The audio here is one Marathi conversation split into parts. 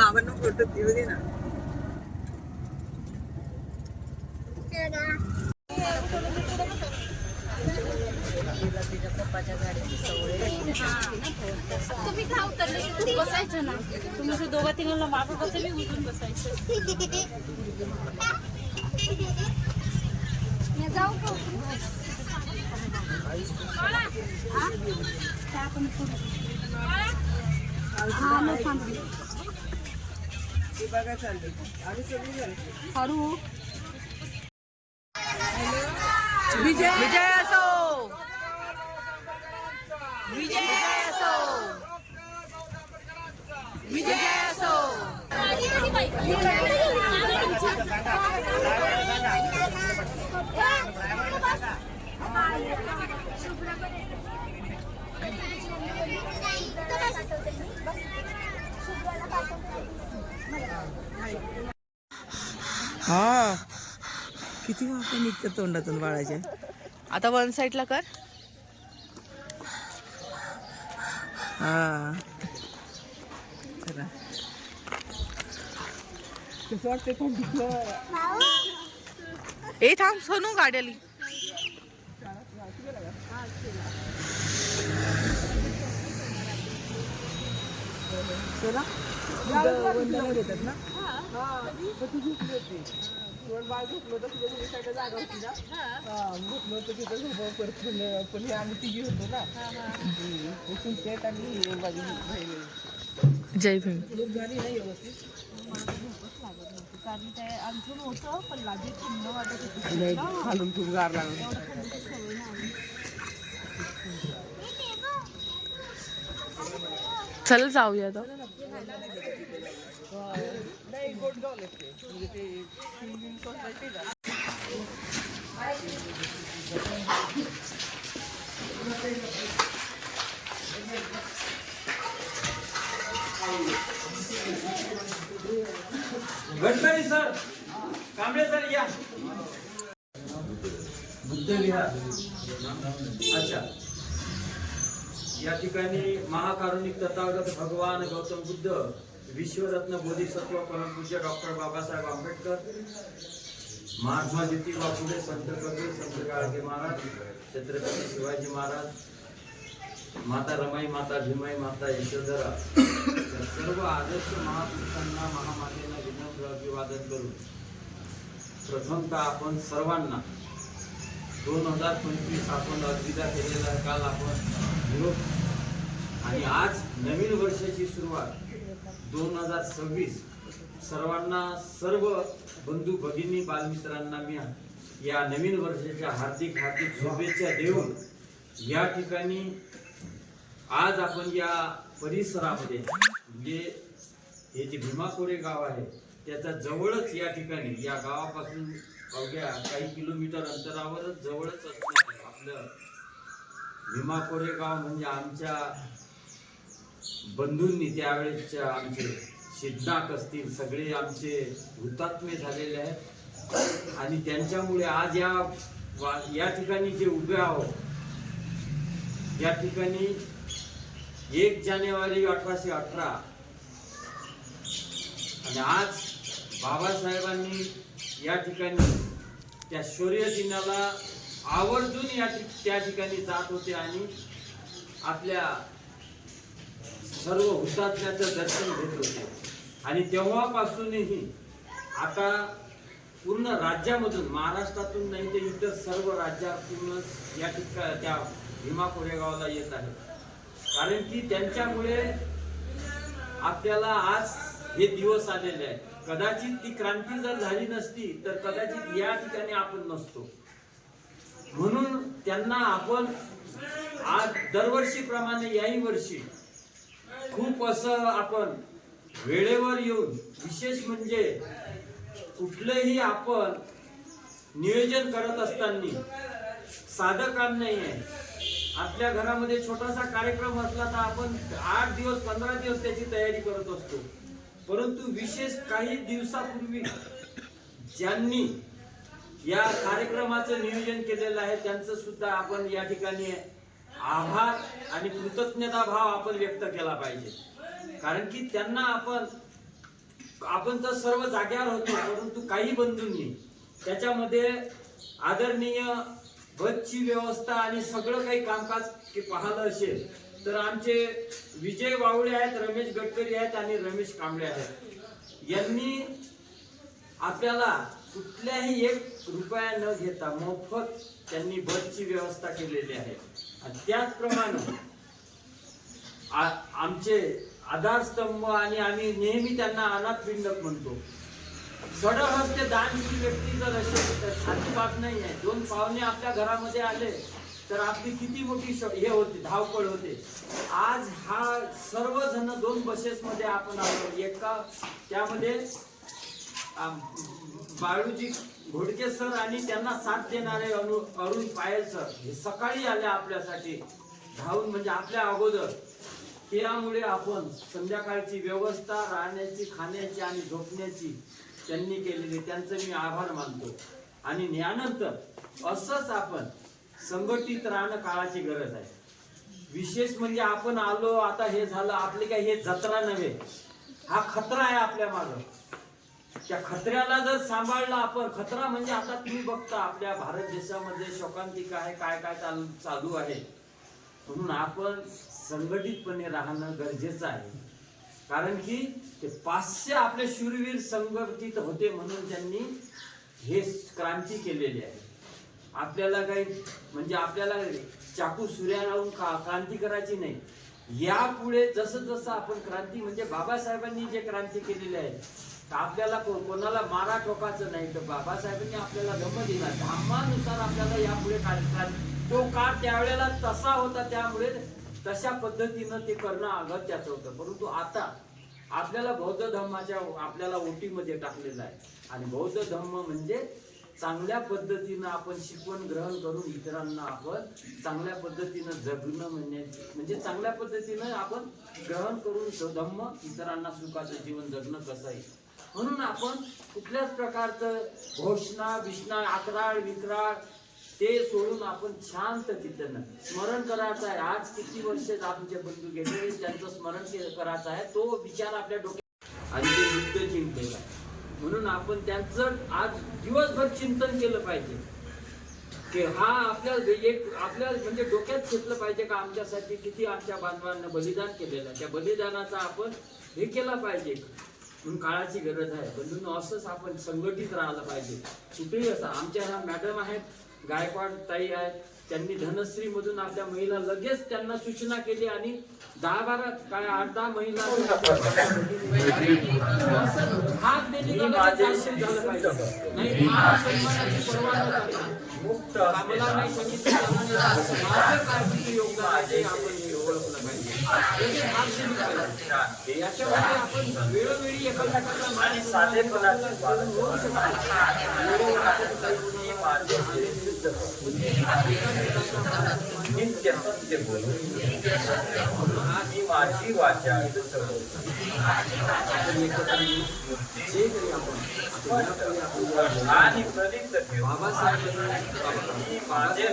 बाबांना फोटो देऊ दे ना. तिच्या पप्पाच्या गाडीची सवय. तुम्ही का उतरले? तू बसायचं ना. तुम्ही दोघा तिघांना मागं बसले उठून बसायचं. जाऊ का? बघा चालते आम्ही सगळी हरू विजय विजय असो, विजय असो, विजय असो. हा किती वाजता निघतं तोंडातून बाळाच्या. आता वन साइडला कर. हा चला कसं वाटतं थंडीतलं. ए थांब सोनू गाडी आली. चला वंदना घेतात ना. तू झोपली होती बाळ झोपलं होतं तुझ्या मुली साईडला जागा होती ना. झोपलं होतं तिथं झोपाव परत पण हे आम्ही तिघी होतो ना. सुनतेत आणि माझी बहीण. जय भीम. झोप झाली नाही व्यवस्थित. कारण ते अंथरूण होतं पण लादी थंड वाटत होती. खालून खूप गार लागलं. चल जाऊया आता. नाही गोटगाव लागते म्हणजे ते सिंगिंग सोसायटी का. गडकरी सर, कांबळे सर या. बुद्ध विहार. अच्छा, या ठिकाणी महाकारुणिक तथागत भगवान गौतम बुद्ध, विश्वरत्न बोधिसत्व परमपूज्य डॉक्टर बाबासाहेब आंबेडकर, महात्मा ज्योतिबा फुले, संत कबीर, संत गाडगे महाराज, छत्रपती शिवाजी महाराज, माता रमाई, माता भीमाई, माता यशोधरा, सर्व आदर्श महापुरुषांना महामातेला विनम्र अभिवादन करून प्रथमतः आपण सर्वांना 2025 आपण अलविदा केलेला काल आपण निरोप आणि आज नवीन वर्षाची सुरुवात 2026. सर्वांना सर्व बंधू भगिनी बालमित्रांना मी या नवीन वर्षाच्या हार्दिक हार्दिक शुभेच्छा देऊन या ठिकाणी आज आपण या परिसरामध्ये म्हणजे हे जे भीमाकोरे गाव आहे त्याच्या जवळच या ठिकाणी या गावापासून अवघ्या काही किलोमीटर अंतरावरच जवळच असणार आपलं भीमाकोरे गाव म्हणजे आमच्या बंधूंनी त्यावेळेसच्या आमचे सिद्धनाक असतील सगळे आमचे हुतात्मे झालेले आहेत आणि त्यांच्यामुळे आज या ठिकाणी जे उभे आहोत या ठिकाणी 1 जानेवारी 1818 आणि आज बाबासाहेबांनी या ठिकाणी त्या शौर्य दिनाला आवर्जून त्या ठिकाणी जात होते आणि आपल्या सर्व हुतात्म्याचं दर्शन घेत होते आणि तेव्हापासूनही आता पूर्ण राज्यामधून महाराष्ट्रातून नाही तर इतर सर्व राज्यातून या ठिकाणी त्या भीमा कोरेगावला येत आहे कारण की त्यांच्यामुळे आपल्याला आज हे दिवस आलेले आहेत. कदाचित ती क्रांती जर झाली नसती तर कदाचित या ठिकाणी आपण नसतो. म्हणून त्यांना आपण आज दरवर्षीप्रमाणे याही वर्षी खूप असं आपण वेळेवर येऊन विशेष म्हणजे कुठलेही आपण नियोजन करत असताना साधं काम नाही आहे. आपल्या घरामध्ये छोटासा कार्यक्रम असला तर आपण 8 दिवस 15 दिवस त्याची तयारी करत असतो. परंतु विशेष काही दिवसापूर्वी ज्यांनी या कार्यक्रमाचं नियोजन केलेलं आहे त्यांचं सुद्धा आपण या ठिकाणी आभार आणि कृतज्ञता भाव आपण व्यक्त केला पाहिजे. कारण की त्यांना आपण आपण तर सर्व जाग्यावर होतो, परंतु काही बंधूंनी त्याच्यामध्ये आदरणीय बसची व्यवस्था आणि सगळं काही कामकाज पाहिलं असेल तर आमचे विजय वावळे आहेत, रमेश गडकरी आहेत आणि रमेश कांबळे आहेत. यांनी आपल्याला कुठल्याही 1 रुपया न घेता मोफत त्यांनी बसची व्यवस्था केलेली आहे. आणि त्याचप्रमाणे आमचे आधारस्तंभ आणि आम्ही नेहमी त्यांना अनाथपिंडक म्हणतो. सडळ हस्ते दानशील व्यक्ती जर असेल तर साधी बात नाही आहे. 2 पाहुणे आपल्या घरामध्ये आले तर आपली किती मोठी हे होते, धावपळ होते. आज हा सर्वजण 2 बसेसमध्ये आपण आलो. एका त्यामध्ये बाळूजी घोडके सर आणि त्यांना साथ देणारे अरुण पायल सर हे सकाळी आले आपल्यासाठी धावून, म्हणजे आपल्या अगोदर. त्यामुळे आपण संध्याकाळची व्यवस्था राहण्याची, खाण्याची आणि झोपण्याची त्यांनी केलेली, त्यांचं मी आभार मानतो. आणि यानंतर असंच आपण संघटित राहणं काळाची गरज आहे. विशेष म्हणजे आपण आलो आता हे झालं, आपले काय हे जत्रा नव्हे, हा खतरा आहे आपल्या मागं. त्या खतऱ्याला जर सांभाळला आपण, खतरा म्हणजे आता तुम्ही बघता आपल्या भारत देशामध्ये शोकांतिका आहे, काय काय चालू आहे. म्हणून आपण संघटितपणे राहणं गरजेचं आहे. कारण की ते 500 आपले शूरवीर संघटित होते म्हणून त्यांनी हे क्रांती केलेली आहे. आपल्याला काही म्हणजे आपल्याला चाकू सुऱ्या लावून क्रांती करायची नाही. यापुढे जसं जसं आपण क्रांती म्हणजे बाबासाहेबांनी जे क्रांती केलेली आहे, आपल्याला कोणाला मारा ठोकायचं नाही. तर बाबासाहेबांनी आपल्याला धम्म दिला, धम्मानुसार आपल्याला यापुढे तो काळ त्यावेळेला तसा होता, त्यामुळे तशा पद्धतीनं ते करणं अगत्याचं होतं. परंतु आता आपल्याला बौद्ध धम्माच्या आपल्याला ओटीमध्ये टाकलेलं आहे. आणि बौद्ध धम्म म्हणजे चांगल्या पद्धतीनं आपण शिकवण ग्रहण करून इतरांना आपण चांगल्या पद्धतीनं जगणं म्हणजे चांगल्या पद्धतीनं आपण ग्रहण करून धम्म इतरांना सुखाचं जीवन जगणं कसं आहे. म्हणून आपण कुठल्याच प्रकारचं घोषणा विष्णा अकराळ विक्राळ ते सोडून आपण शांत चित्तानं स्मरण करायचं आहे. आज किती वर्ष आमचे बंधू गेले त्यांचं स्मरण करायचं आहे. तो विचार आपल्या डोक्यात आणि ते युद्ध जिंकलेलं आहे. म्हणून आपण त्यांचं आज दिवसभर चिंतन केलं पाहिजे की हा आपल्या म्हणजे डोक्यात घेतलं पाहिजे का आमच्यासाठी किती आमच्या बांधवांना बलिदान केलेलं आहे. त्या बलिदानाचा आपण हे केला पाहिजे म्हणून काळाची गरज आहे. बंधूंनो असंच आपण संघटित राहायला पाहिजे. कुठेही असं आमच्या ह्या मॅडम आहेत, गायकवाड ताई आहेत, त्यांनी धनश्री मधून आपल्या महिला लगेच त्यांना सूचना केली आणि 10-12 काय 8-10 महिला हात दिली झालं पाहिजे. नाही सन्मानाची पर्वा न करता आम्हाला नाही सांगितलं माझं काय किती योगदान आहे ते आपण ओळखलं पाहिजे. याच्यामध्ये आपण वेळोवेळी एखाद्या नित्य सत्य बोलू ही माझी वाचा आणि प्रदीप्त ठेव ही माझे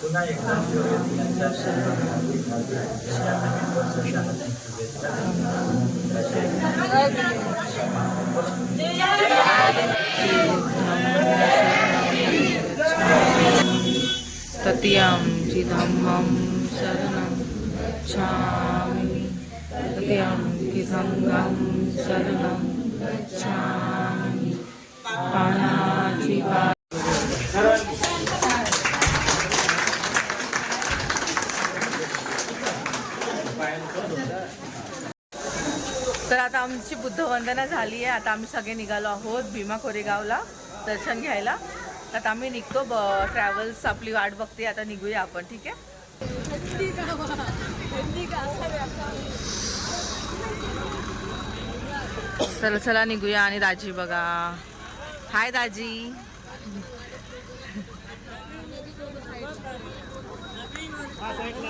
पुन्हा एकदा यांच्या तत्यंचि धम्मं शरणं गच्छामि तत्यंचि संघं शरणं गच्छामि पाणाची तर आता आमची बुद्धवंदना झाली आहे. आता आम्ही सगळे निघालो आहोत भीमा कोरेगावला दर्शन घ्यायला. आता आम्ही निघतो. ट्रॅव्हल्स आपली वाट बघते. आता निघूया आपण. ठीक आहे. चला चला निघूया. आणि दाजी बघा. हाय दाजी. हा साईडला